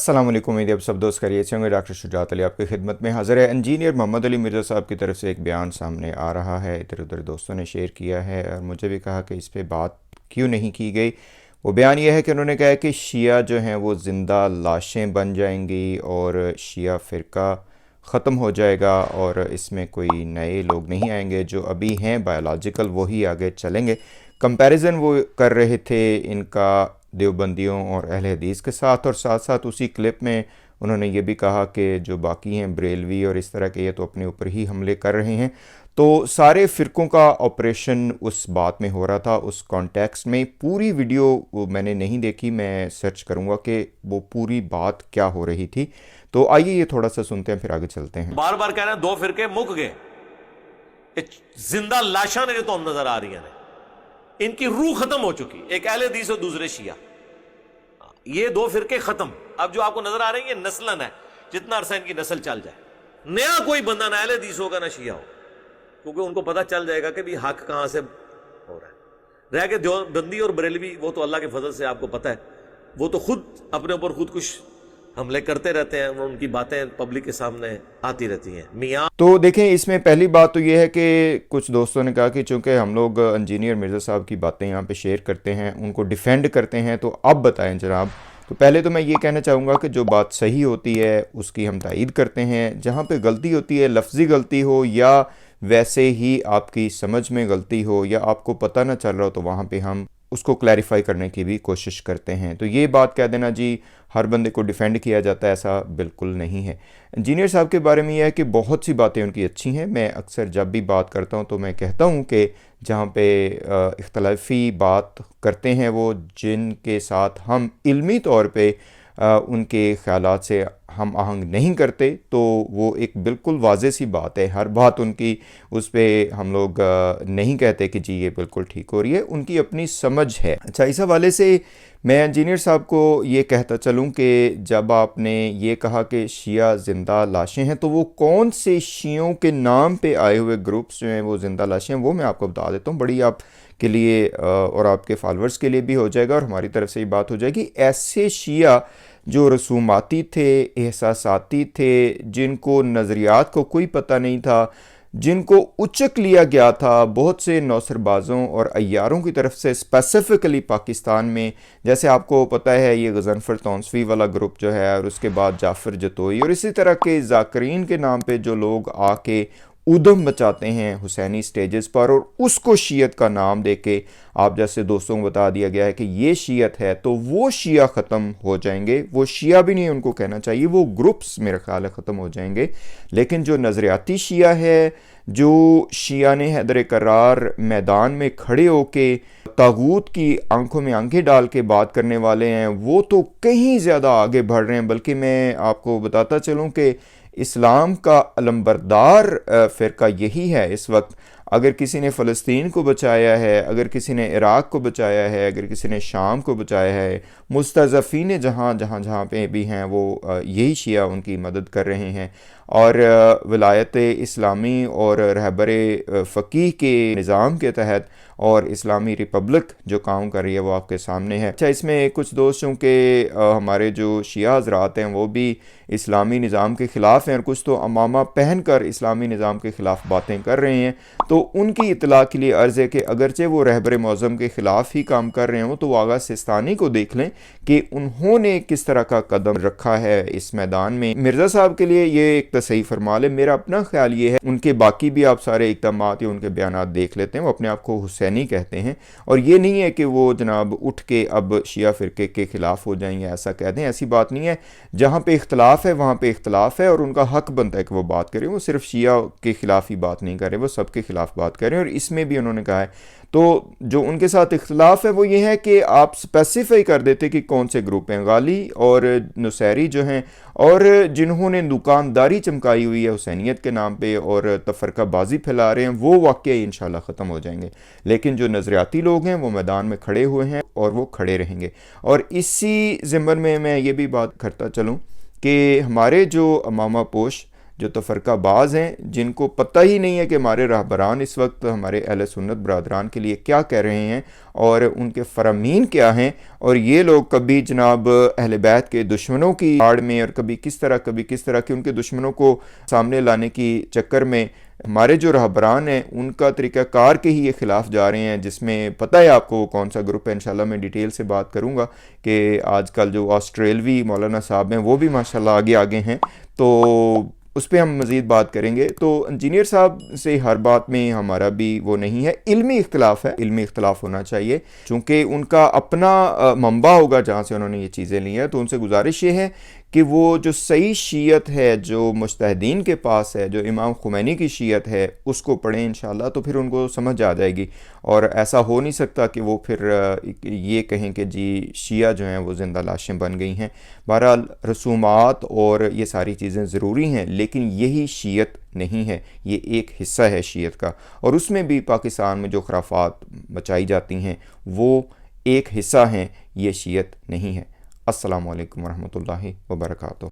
अस्सलाम वालेकुम। उम्मीद है आप सब दोस्त खैरियत से होंगे। डॉक्टर शुजात अली आपकी खिदमत में हाज़िर है। इंजीनियर मोहम्मद अली मिर्ज़ा साहब की तरफ से एक बयान सामने आ रहा है, इधर उधर दोस्तों ने शेयर किया है और मुझे भी कहा कि इस पे बात क्यों नहीं की गई। वो बयान यह है कि उन्होंने कहा है कि शिया जो हैं वो ज़िंदा लाशें बन जाएंगी और शिया फ़िरका ख़त्म हो जाएगा और इसमें कोई नए लोग नहीं आएंगे, जो अभी हैं बायोलॉजिकल वही आगे चलेंगे। कंपैरिजन वो कर रहे थे इनका देवबंदियों और अहले हदीस के साथ, और साथ साथ उसी क्लिप में उन्होंने ये भी कहा कि जो बाकी हैं बरेलवी और इस तरह के, ये तो अपने ऊपर ही हमले कर रहे हैं। तो सारे फ़िरक़ों का ऑपरेशन उस बात में हो रहा था, उस कॉन्टेक्स्ट में। पूरी वीडियो वो मैंने नहीं देखी, मैं सर्च करूँगा कि वो पूरी बात क्या हो रही थी। तो आइए ये थोड़ा सा सुनते हैं, फिर आगे चलते हैं। बार बार कह रहे हैं दो फिरके मुक गए, जिंदा लाशा ने जो तो नजर आ रही है, इनकी रूह खत्म हो चुकी, एक अहले हदीस और दूसरे शिया, ये दो फिरके खत्म। अब जो आपको नजर आ रही है नस्लन है, जितना अरसा इनकी नस्ल चल जाए, नया कोई बंदा ना अहले हदीस होगा ना शिया हो, क्योंकि उनको पता चल जाएगा कि भी हक कहां से हो रहा है। रह के देवबंदी और बरेलवी, वो तो अल्लाह के फजल से आपको पता है, वो तो खुद अपने ऊपर खुद कुछ हमले करते रहते हैं, उनकी बातें पब्लिक के सामने आती रहती हैं। मियाँ तो देखें, इसमें पहली बात तो ये है कि कुछ दोस्तों ने कहा कि चूंकि हम लोग इंजीनियर मिर्ज़ा साहब की बातें यहाँ पे शेयर करते हैं, उनको डिफेंड करते हैं, तो अब बताएं जनाब। तो पहले तो मैं ये कहना चाहूँगा कि जो बात सही होती है उसकी हम तायीद करते हैं। जहाँ पे गलती होती है, लफ्ज़ी गलती हो या वैसे ही आपकी समझ में गलती हो या आपको पता ना चल रहा हो, तो वहाँ पे हम उसको क्लैरिफाई करने की भी कोशिश करते हैं। तो ये बात कह देना जी हर बंदे को डिफेंड किया जाता है, ऐसा बिल्कुल नहीं है। इंजीनियर साहब के बारे में यह है कि बहुत सी बातें उनकी अच्छी हैं। मैं अक्सर जब भी बात करता हूँ तो मैं कहता हूँ कि जहाँ पे इख्तलाफी बात करते हैं वो, जिनके साथ हम इल्मी तौर पे उनके ख़यालात से हम आहंग नहीं करते, तो वो एक बिल्कुल वाज़े सी बात है। हर बात उनकी उस पर हम लोग नहीं कहते कि जी ये बिल्कुल ठीक हो रही है, उनकी अपनी समझ है। अच्छा, इस हवाले से मैं इंजीनियर साहब को ये कहता चलूँ कि जब आपने ये कहा कि शिया ज़िंदा लाशें हैं, तो वो कौन से शियों के नाम पे आए हुए ग्रुप्स जो हैं वो ज़िंदा लाशें हैं, वो मैं आपको बता देता हूँ। बड़ी आपके लिए और आपके फॉलोअर्स के लिए भी हो जाएगा और हमारी तरफ से ही बात हो जाएगी। ऐसे शिया जो रसूमाती थे, एहसासाती थे, जिनको नज़रियात को कोई पता नहीं था, जिनको उचक लिया गया था बहुत से नौसरबाज़ों और अय्यारों की तरफ से, स्पेसिफ़िकली पाकिस्तान में। जैसे आपको पता है ये गज़नफ़र तौंसफ़ी वाला ग्रुप जो है, और उसके बाद जाफ़र जतोई और इसी तरह के ज़ाकरीन के नाम पे जो लोग आके उधम मचाते हैं हुसैनी स्टेजेस पर, और उसको शीयत का नाम दे के आप जैसे दोस्तों को बता दिया गया है कि ये शीयत है, तो वो शिया ख़त्म हो जाएंगे। वो शिया भी नहीं उनको कहना चाहिए, वो ग्रुप्स मेरा ख्याल है ख़त्म हो जाएंगे। लेकिन जो नज़रियाती शिया है, जो शिया ने हैदर करार मैदान में खड़े होके तागूत की आंखों में आंखें डाल के बात करने वाले हैं, वो तो कहीं ज़्यादा आगे बढ़ रहे हैं। बल्कि मैं आपको बताता चलूँ कि इस्लाम का अलमबरदार फ़िरका यही है इस वक्त। अगर किसी ने फ़लस्तीन को बचाया है, अगर किसी ने इराक़ को बचाया है, अगर किसी ने शाम को बचाया है, मुस्तज़फ़ीन जहाँ जहाँ जहाँ पे भी हैं, वो यही शिया उनकी मदद कर रहे हैं। और विलायत इस्लामी और रहबर फ़कीह के निज़ाम के तहत और इस्लामी रिपब्लिक जो काम कर रही है वो आपके सामने है। अच्छा, इसमें कुछ दोस्त चूँकि हमारे जो शिया हज़रात हैं वो भी इस्लामी निज़ाम के ख़िलाफ़ हैं और कुछ तो अमामा पहन कर इस्लामी निज़ाम के ख़िलाफ़ बातें कर रहे हैं, तो उनकी इत्तला के लिए अर्ज़ है कि अगरचे वो रहबर मौज़म के ख़िलाफ़ ही काम कर रहे हों, तो आगा सिस्तानी को देख लें कि उन्होंने किस तरह का कदम रखा है इस मैदान में। मिर्ज़ा साहब के लिए ये एक तसही फरमाल है। मेरा अपना ख्याल ये है, उनके बाकी भी आप सारे इक़दामात या उनके बयानात देख लेते हैं, वो अपने आप को हुसैनी कहते हैं, और ये नहीं है कि वो जनाब उठ के अब शिया फ़िरके के ख़िलाफ़ हो जाएंगे, ऐसा कह दें, ऐसी बात नहीं है। जहाँ पे इख्तलाफ है वहाँ पे इख्तलाफ है और उनका हक बनता है कि वो बात करें। वो सिर्फ शिया के ख़िलाफ़ ही बात नहीं कर रहे, वो सबके ख़िलाफ़ बात करें। और इसमें भी उन्होंने कहा है, तो जो उनके साथ इख्तलाफ है वो ये है कि आप स्पेसिफाई कर देते कि कौन से ग्रुप हैं। गाली और नुसैरी जो हैं, और जिन्होंने दुकानदारी चमकाई हुई है हुसैनियत के नाम पे और तफरकाबाजी फैला रहे हैं, वो वाक़या इंशाल्लाह ख़त्म हो जाएंगे। लेकिन जो नज़रियाती लोग हैं वो मैदान में खड़े हुए हैं और वो खड़े रहेंगे। और इसी ज़िम्मन में मैं ये भी बात करता चलूँ कि हमारे जो अमामा पोश जो तफरकाबाज हैं, जिनको पता ही नहीं है कि हमारे रहबरान इस वक्त हमारे अहले सुन्नत बरादरान के लिए क्या कह रहे हैं और उनके फ़रामीन क्या हैं, और ये लोग कभी जनाब अहले बैत के दुश्मनों की आड़ में और कभी किस तरह के उनके दुश्मनों को सामने लाने की चक्कर में हमारे जो रहबरान हैं उनका तरीक़ाकार के ही ये ख़िलाफ़ जा रहे हैं, जिसमें पता है आपको कौन सा ग्रुप है। इंशाल्लाह मैं डिटेल से बात करूँगा कि आजकल जो ऑस्ट्रेलवी मौलाना साहब हैं वो भी माशाल्लाह आगे आगे हैं, तो उस पर हम मज़ीद बात करेंगे। तो इंजीनियर साहब से हर बात में हमारा भी वो नहीं है, इल्मी इख्तिलाफ़ है, इल्मी इख्तिलाफ़ होना चाहिए, चूँकि उनका अपना मंबा होगा जहाँ से उन्होंने ये चीज़ें ली हैं। तो उनसे गुजारिश ये है कि वो जो सही शीयत है, जो मुज्तहिदीन के पास है, जो इमाम खुमैनी की शीयत है, उसको पढ़ें इंशाल्लाह, तो फिर उनको समझ आ जाएगी। और ऐसा हो नहीं सकता कि वो फिर ये कहें कि जी शिया जो हैं वो ज़िंदा लाशें बन गई हैं। बहरहाल रसूमात और ये सारी चीज़ें ज़रूरी हैं, लेकिन यही शीयत नहीं है, ये एक हिस्सा है शीयत का, और उसमें भी पाकिस्तान में जो खुराफात मचाई जाती हैं वो एक हिस्सा हैं, ये शीयत नहीं है। अस्सलामु अलैकुम वरहमतुल्लाहि वबरकातुहू।